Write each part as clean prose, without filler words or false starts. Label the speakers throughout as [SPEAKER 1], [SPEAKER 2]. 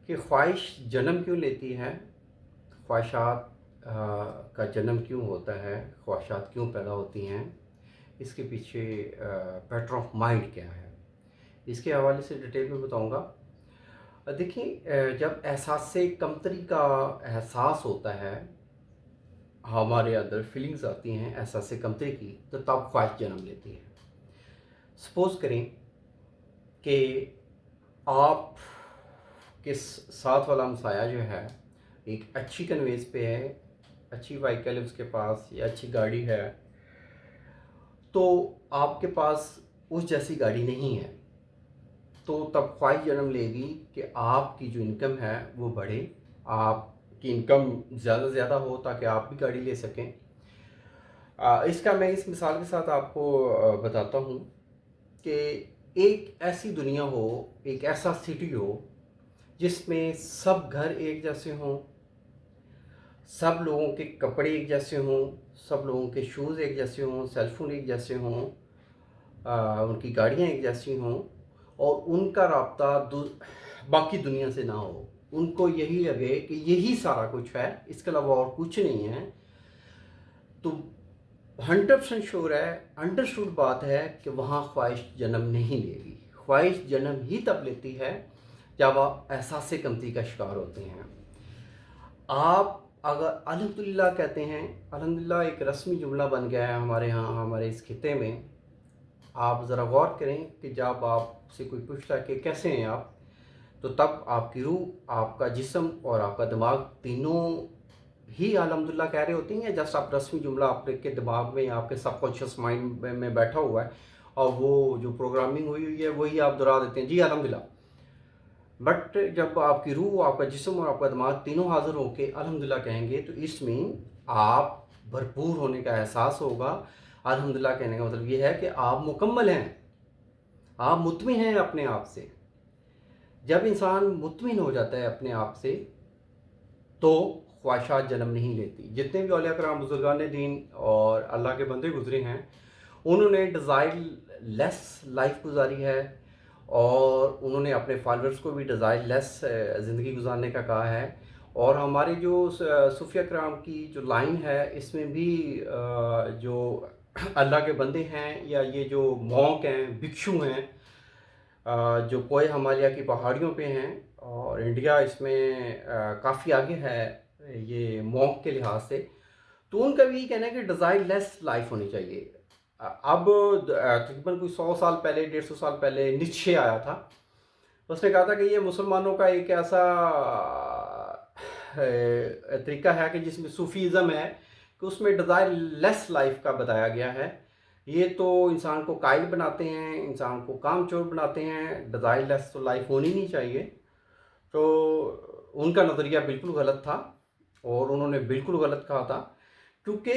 [SPEAKER 1] کہ ख्वाहिश जन्म क्यों लेती है, ख्वाहिशात का जन्म क्यों होता है, ख्वाहिशात क्यों पैदा होती हैं, इसके पीछे पैटर्न ऑफ माइंड क्या है, इसके हवाले से डिटेल में बताऊंगा। देखिए, जब एहसास कमतरी का एहसास होता है, हमारे अंदर फीलिंग्स आती हैं एहसास कमतरी की, तो तब ख्वाहिश जन्म लेती है। सपोज़ करें कि आप के साथ वाला हमसाया जो है एक अच्छी कन्वेंस पे है, अच्छी व्हीकल है उसके पास या अच्छी गाड़ी है, तो आपके पास उस जैसी गाड़ी नहीं है, तो तब ख्वाहिश जन्म लेगी कि आपकी जो इनकम है वो बढ़े, आपकी इनकम ज़्यादा से ज़्यादा हो ताकि आप भी गाड़ी ले सकें। इसका मैं इस मिसाल के साथ आपको बताता हूँ कि एक ऐसी दुनिया हो, एक ऐसा सिटी हो जिसमें सब घर एक जैसे हों, सब लोगों के कपड़े एक जैसे हों, सब लोगों के शूज़ एक जैसे हों, सेलफोन एक जैसे हों, उनकी गाड़ियाँ एक जैसी हों और उनका राब्ता बाकी दुनिया से ना हो। उनको यही लगे कि यही सारा कुछ है, इसके अलावा और कुछ नहीं है। तो 100% श्योर है, अंडरस्टूड बात है कि वहाँ ख्वाहिश जन्म नहीं लेगी। ख्वाहिश जन्म ही तब लेती है जब आप एहसास कमतरी का शिकार होते हैं। आप अगर अल्हम्दुलिल्लाह कहते हैं, अल्हम्दुलिल्लाह एक रस्मी जुमला बन गया है हमारे यहाँ, हमारे इस खिते में। आप ज़रा गौर करें कि जब आपसे कोई पूछता है कि कैसे हैं आप, तो तब आपकी रूह, आपका जिस्म और आपका दिमाग तीनों ही अल्हम्दुलिल्लाह कह रहे होती हैं। जस्ट आप रस्मी जुमला आपके दिमाग में, आपके सबकॉन्शियस माइंड में बैठा हुआ है और वो जो प्रोग्रामिंग हुई हुई है वही आप दोहरा देते हैं, जी अल्हम्दुलिल्लाह। बट जब आपकी रूह, आपका जिस्म और आपका दिमाग तीनों हाज़िर होकर अल्हम्दुलिल्लाह कहेंगे, तो इसमें आप भरपूर होने का एहसास होगा। अल्हम्दुलिल्लाह कहने का मतलब ये है कि आप मुकम्मल हैं, आप मुतमिन हैं अपने आप से। जब इंसान मुतमिन हो जाता है अपने आप से, तो ख्वाहिशात जन्म नहीं लेती। जितने भी औलिया कराम, बुजुर्गान दीन और अल्लाह के बंदे गुजरे हैं, उन्होंने डिज़ायर लेस लाइफ गुजारी है और उन्होंने अपने फॉलोअर्स को भी डिज़ायर लेस ज़िंदगी गुजारने का कहा है। और हमारे जो सूफिया कराम की जो लाइन है, इसमें भी जो अल्लाह के बंदे हैं या ये जो मॉन्क हैं, भिक्षु हैं, जो कोय हिमालय की पहाड़ियों पे हैं, और इंडिया इसमें काफ़ी आगे है ये मॉन्क के लिहाज से, तो उनका भी कहना है कि डिज़ायर लेस लाइफ होनी चाहिए। अब तकरीबन कोई 100 साल पहले, 150 साल पहले नीत्शे आया था। उसने कहा था कि ये मुसलमानों का एक ऐसा तरीका है कि जिसमें सूफीज़म है कि उसमें डिज़ायर लेस लाइफ का बताया गया है। ये तो इंसान को कायल बनाते हैं, इंसान को कामचोर बनाते हैं, डिज़ायर लेस तो लाइफ होनी नहीं चाहिए। तो उनका नज़रिया बिल्कुल गलत था और उन्होंने बिल्कुल गलत कहा था, क्योंकि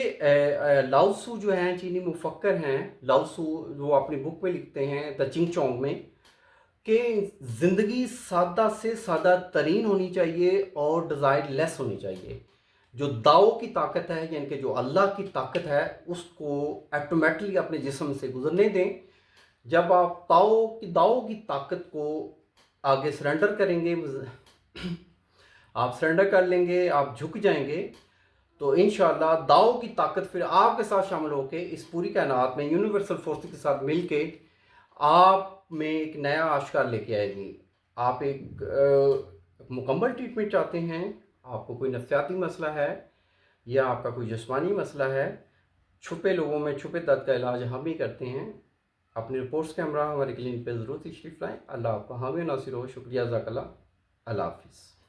[SPEAKER 1] लाओ त्सु जो हैं, चीनी मुफक्कर हैं, लाओ त्सु जो अपनी बुक में लिखते हैं द चिंग चोंग में, कि ज़िंदगी सादा से सादा तरीन होनी चाहिए और डिज़ायर लेस होनी चाहिए। जो दाओ की ताकत है, यानी कि जो अल्लाह की ताकत है, उसको ऑटोमेटिकली अपने जिस्म से गुजरने दें। जब आप दाओ की ताकत को आगे सरेंडर करेंगे, आप सरेंडर कर लेंगे, आप झुक जाएंगे, तो इंशाअल्लाह दाओ की ताकत फिर आपके साथ शामिल होकर इस पूरी कायनात में यूनिवर्सल फोर्स के साथ मिलके आप में एक नया आविष्कार लेके आएगी। आप एक मुकम्मल ट्रीटमेंट चाहते हैं, आपको कोई नफ्सियाती मसला है या आपका कोई जिस्मानी मसला है, छुपे लोगों में छुपे दर्द का इलाज हम ही करते हैं। अपनी रिपोर्ट्स के हमरा हमारे क्लिनिक पर ज़रूर तशरीफ़ लाएँ। अल्लाह आपका हामी नासिर हो। शुक्रिया, ज़ाकल्लाह। अल्लाह हाफ़िज़।